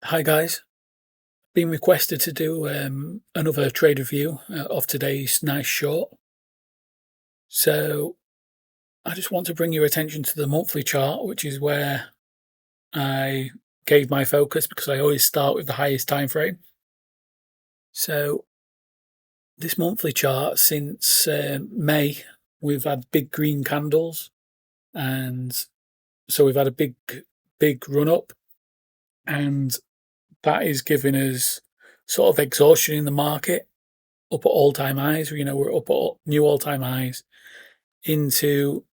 Hi guys, been requested to do another trade review of today's nice short. So I just want to bring your attention to the monthly chart, which is where I gave my focus because I always start with the highest time frame. So this monthly chart since May, we've had big green candles, and so we've had a big run up, and that is giving us sort of exhaustion in the market, up at all-time highs. We're up at new all-time highs into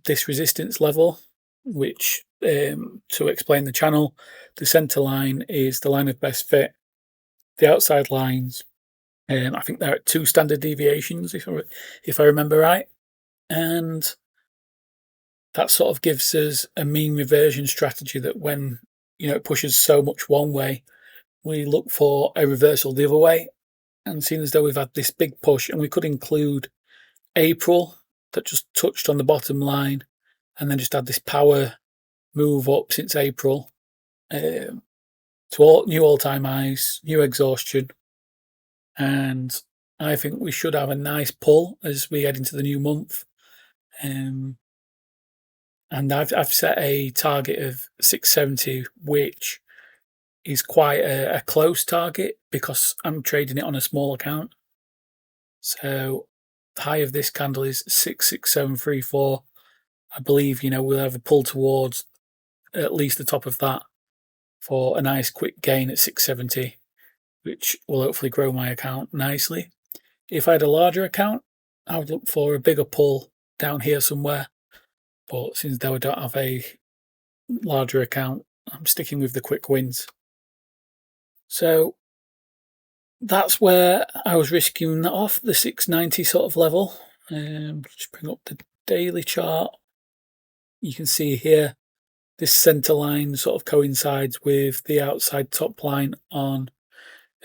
this resistance level, which, to explain the channel, the center line is the line of best fit. The outside lines, I think they're at 2 standard deviations, if I remember right, and that sort of gives us a mean reversion strategy that when it pushes so much one way, we look for a reversal the other way. And seeing as though we've had this big push, and we could include April that just touched on the bottom line, and then just had this power move up since April to new all-time highs, new exhaustion, and I think we should have a nice pull as we head into the new month. And I've set a target of 670, which is quite a close target because I'm trading it on a small account. So the high of this candle is 66734. I believe we'll have a pull towards at least the top of that for a nice quick gain at 670, which will hopefully grow my account nicely. If I had a larger account, I would look for a bigger pull down here somewhere, but since though I don't have a larger account, I'm sticking with the quick wins. So that's where I was risking that off, the 690 sort of level. Just bring up the daily chart. You can see here this center line sort of coincides with the outside top line on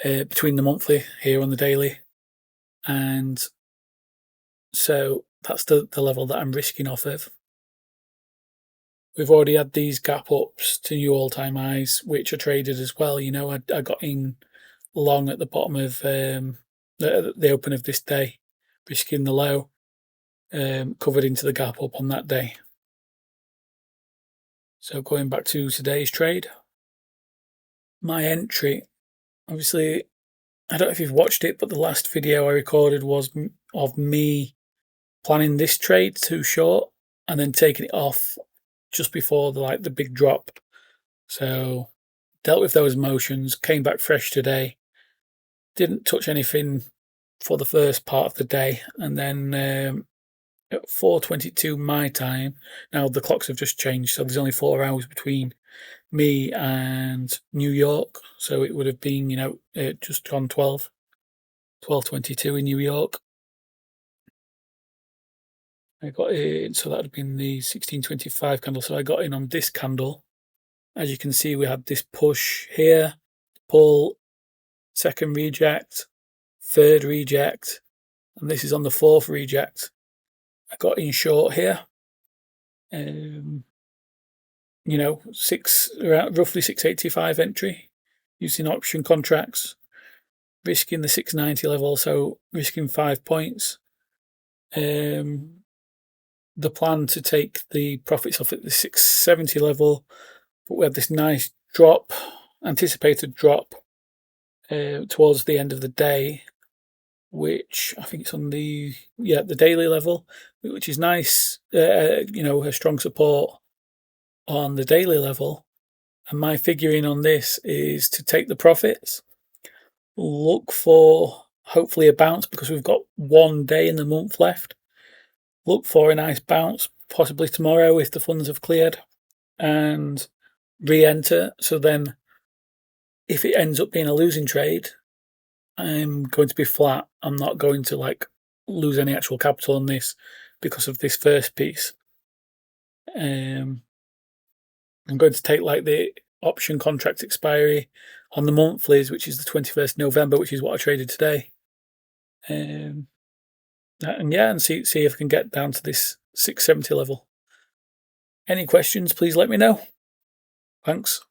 between the monthly here on the daily, and so that's the level that I'm risking off of. We've already had these gap ups to new all-time highs, which are traded as well. I got in long at the bottom of the open of this day, risking the low, covered into the gap up on that day. So going back to today's trade, my entry, obviously, I don't know if you've watched it, but the last video I recorded was of me planning this trade too short and then taking it off just before the big drop. So dealt with those emotions, came back fresh today, didn't touch anything for the first part of the day, and then at 4:22 my time, now the clocks have just changed, so there's only 4 hours between me and New York, so it would have been just gone 12:22 in New York. I got in, so that would have been the 16:25 candle. So I got in on this candle. As you can see, we had this push here, pull, second reject, third reject, and this is on the fourth reject. I got in short here. Roughly 685 entry using option contracts, risking the 690 level, so risking 5 points. The plan to take the profits off at the 670 level, but we had this nice drop, anticipated drop towards the end of the day, which I think it's on the daily level, which is nice. A strong support on the daily level, and my figuring on this is to take the profits, look for hopefully a bounce because we've got 1 day in the month left. Look for a nice bounce, possibly tomorrow if the funds have cleared, and re-enter. So then if it ends up being a losing trade, I'm going to be flat. I'm not going to lose any actual capital on this because of this first piece. I'm going to take the option contract expiry on the monthlies, which is the 21st November, which is what I traded today. And see if I can get down to this 670 level. Any questions, please let me know. Thanks.